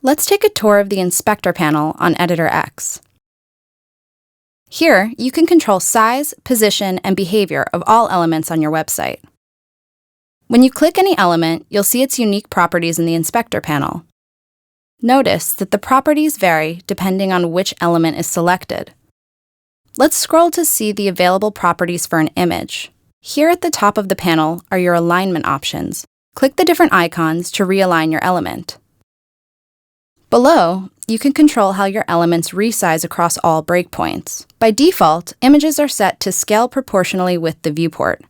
Let's take a tour of the Inspector panel on Editor X. Here, you can control size, position, and behavior of all elements on your website. When you click any element, you'll see its unique properties in the Inspector panel. Notice that the properties vary depending on which element is selected. Let's scroll to see the available properties for an image. Here at the top of the panel are your alignment options. Click the different icons to realign your element. Below, you can control how your elements resize across all breakpoints. By default, images are set to scale proportionally with the viewport.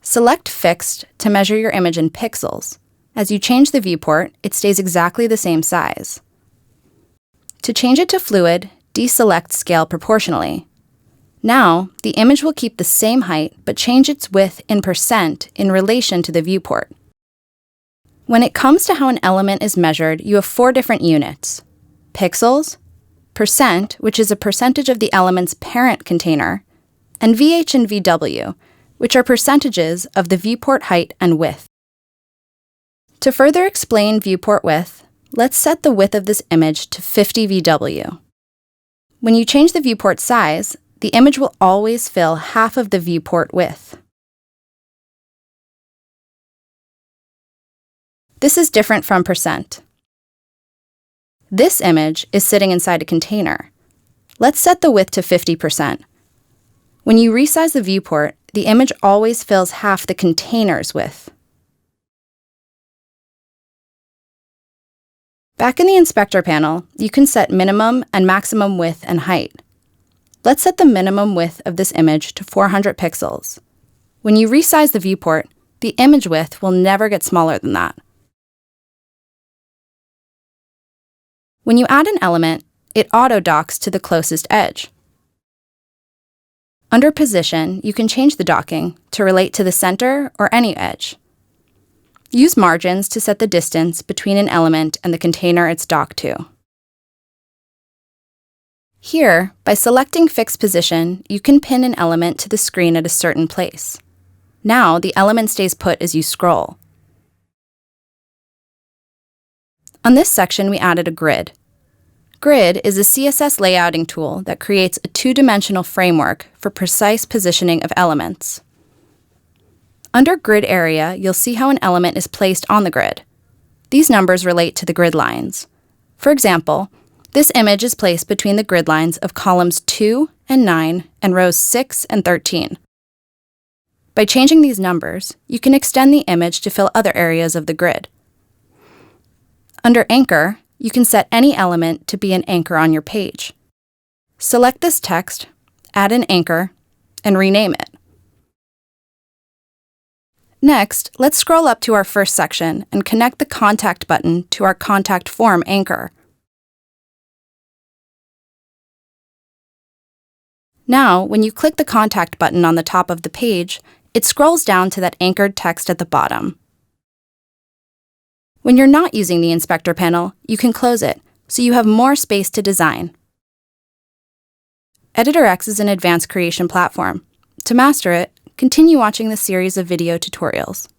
Select Fixed to measure your image in pixels. As you change the viewport, it stays exactly the same size. To change it to Fluid, deselect Scale Proportionally. Now, the image will keep the same height but change its width in % in relation to the viewport. When it comes to how an element is measured, you have 4 different units: pixels, %, which is a percentage of the element's parent container, and VH and VW, which are percentages of the viewport height and width. To further explain viewport width, let's set the width of this image to 50 VW. When you change the viewport size, the image will always fill half of the viewport width. This is different from %. This image is sitting inside a container. Let's set the width to 50%. When you resize the viewport, the image always fills half the container's width. Back in the Inspector panel, you can set minimum and maximum width and height. Let's set the minimum width of this image to 400 pixels. When you resize the viewport, the image width will never get smaller than that. When you add an element, it auto-docks to the closest edge. Under Position, you can change the docking to relate to the center or any edge. Use margins to set the distance between an element and the container it's docked to. Here, by selecting Fixed Position, you can pin an element to the screen at a certain place. Now, the element stays put as you scroll. On this section, we added a grid. Grid is a CSS layouting tool that creates a 2-dimensional framework for precise positioning of elements. Under Grid Area, you'll see how an element is placed on the grid. These numbers relate to the grid lines. For example, this image is placed between the grid lines of columns 2 and 9 and rows 6 and 13. By changing these numbers, you can extend the image to fill other areas of the grid. Under Anchor, you can set any element to be an anchor on your page. Select this text, add an anchor, and rename it. Next, let's scroll up to our first section and connect the Contact button to our Contact Form anchor. Now, when you click the Contact button on the top of the page, it scrolls down to that anchored text at the bottom. When you're not using the Inspector panel, you can close it, so you have more space to design. Editor X is an advanced creation platform. To master it, continue watching this series of video tutorials.